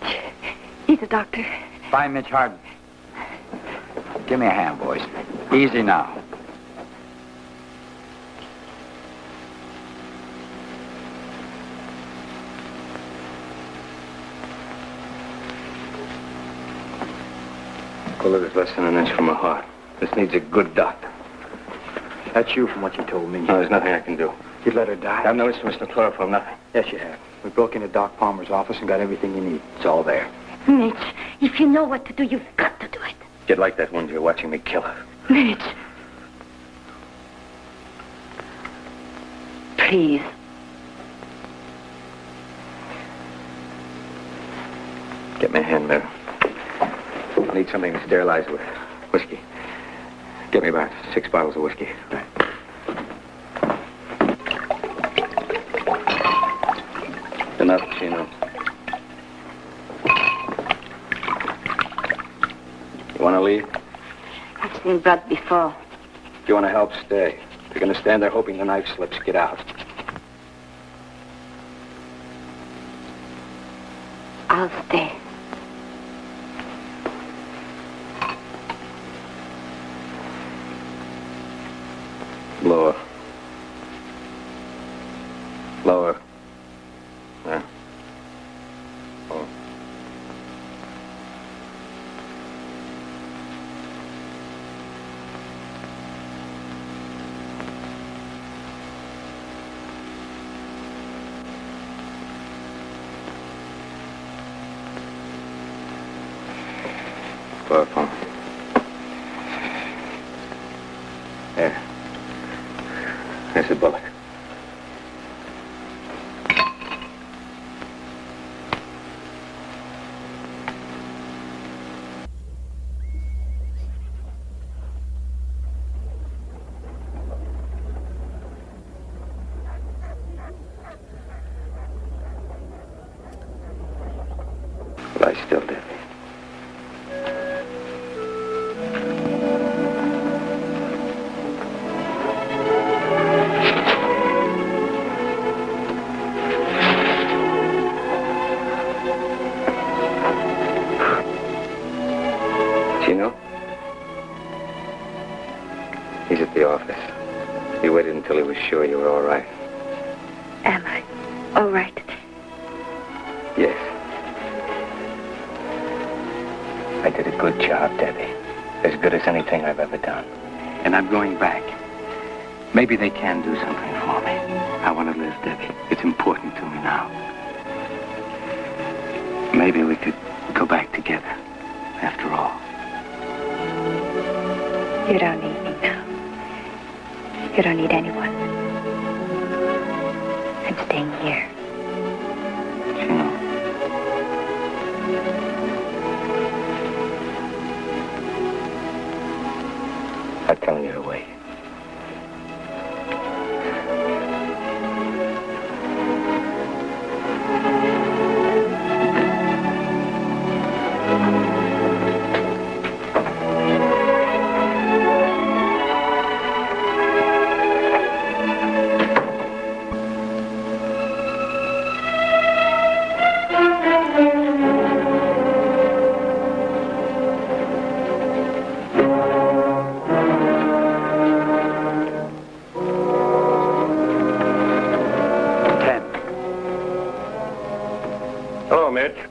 He's a doctor. Find Mitch Hardin. Give me a hand, boys. Easy now. Bullet is less than an inch from my heart. This needs a good doctor. That's you from what you told me. No, there's nothing I can do. You'd let her die? I have no instruments, no chloroform, nothing. Yes, you have. We broke into Doc Palmer's office and got everything you need. It's all there. Mitch, if you know what to do, you've got to do it. You'd like that wound, you're watching me kill her. Mitch. Please. Get me a hand, Mary. I need something to sterilize with. Whiskey. Get me about 6 bottles of whiskey. Right. Enough, Chino. You want to leave? I've seen blood before. If you want to help, stay. If you're going to stand there hoping the knife slips, get out. I'll stay. Lower. Lower. There. Oh. Chloroform. There. There's a bullet. Lie still, Debbie. Chino? He's at the office. He waited until he was sure you were all right. Am I? All right. Yes. I did a good job, Debbie. As good as anything I've ever done. And I'm going back. Maybe they can do something for me. I want to live, Debbie. It's important to me now. Maybe we could go back together, after all. You don't need me now. You don't need anyone. I'm staying here. Chino. I'm telling you to wait.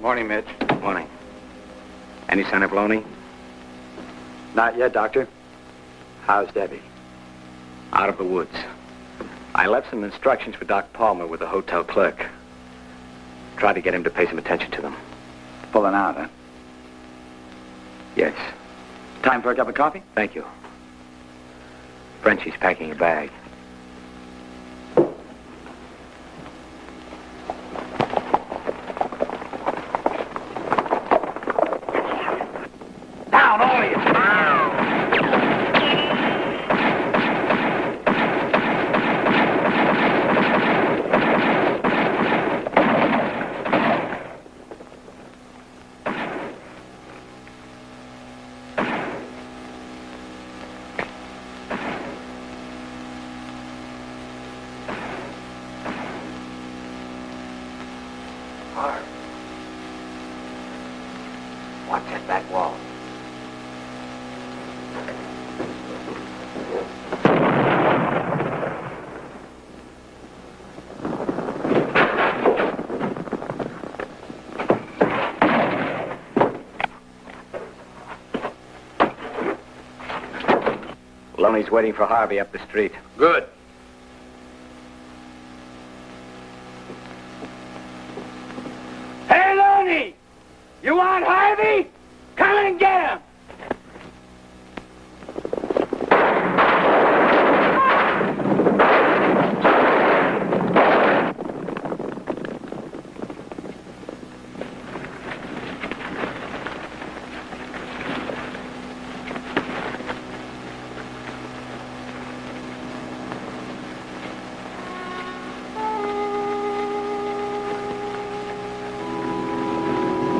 Morning, Mitch. Morning. Any sign of Loney? Not yet, Doctor. How's Debbie? Out of the woods. I left some instructions for Doc Palmer with the hotel clerk. Tried to get him to pay some attention to them. Pulling out, huh? Yes. Time for a cup of coffee? Thank you. Frenchie's packing a bag. Down, all of you! Watch that back wall. Loney's waiting for Harvey up the street. Good. Hey, Loney! You want Harvey? Come and get him!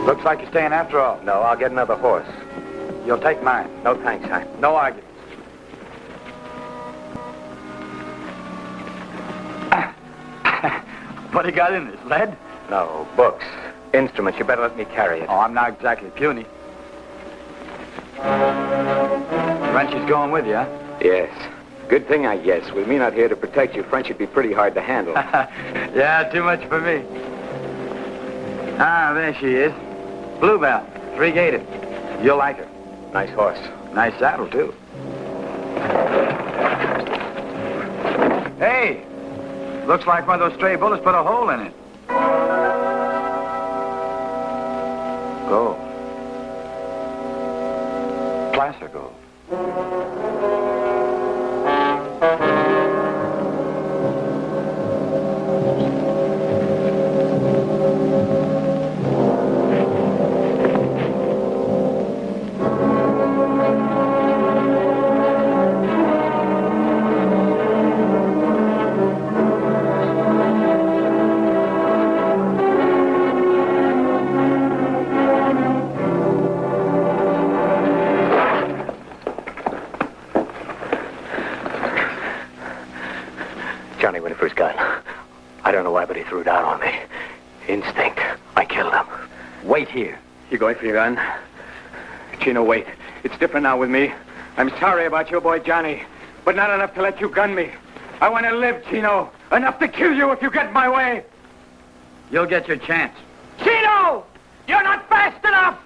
Looks like you're staying after all. No, I'll get another horse. You'll take mine. No thanks, Hank. No arguments. What do you got in this, lead? No, books. Instruments. You better let me carry it. Oh, I'm not exactly puny. Frenchie's going with you, huh? Yes. Good thing, I guess. With me not here to protect you, French would be pretty hard to handle. Yeah, too much for me. Ah, there she is. Bluebell, three-gated. You'll like her. Nice horse. Nice saddle, too. Hey! Looks like one of those stray bullets put a hole in it. Gold. Placer gold. Johnny went for his gun. I don't know why, but he threw it out on me. Instinct. I killed him. Wait here. You going for your gun? Chino, wait. It's different now with me. I'm sorry about your boy Johnny, but not enough to let you gun me. I want to live, Chino. Enough to kill you if you get in my way. You'll get your chance. Chino! You're not fast enough!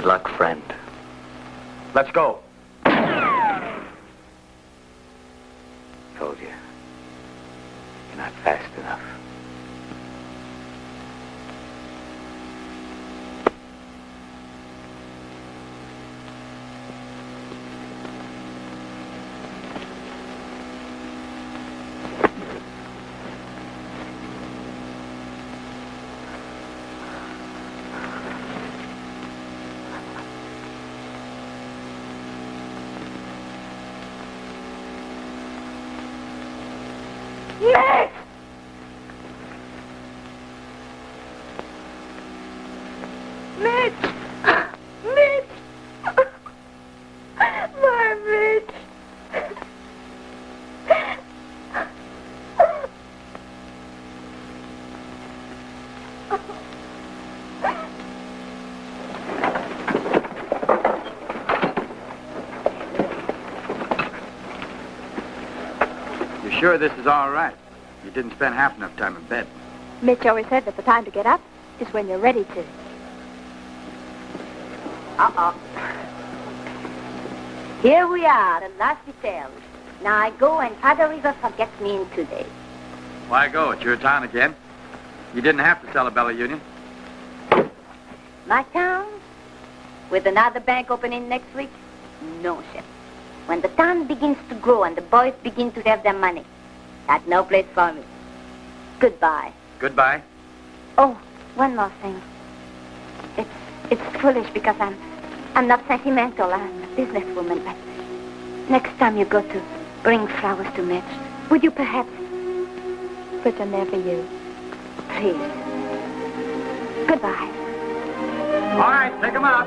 Good luck, friend. Let's go. Told you. You're not fast enough. Mitch! Mitch! Mitch! My Mitch! You sure this is all right? You didn't spend half enough time in bed. Mitch always said that the time to get up is when you're ready to. Here we are, the last details. Now I go and Father River forgets me in 2 days. Why go? It's your town again. You didn't have to sell a Bella Union. My town? With another bank opening next week? No, chef. When the town begins to grow and the boys begin to have their money, that's no place for me. Goodbye. Goodbye. Oh, one more thing. It's foolish because I'm not sentimental. I'm a businesswoman, but next time you go to bring flowers to Mitch, would you perhaps put them there for you? Please. Goodbye. All right, take them out.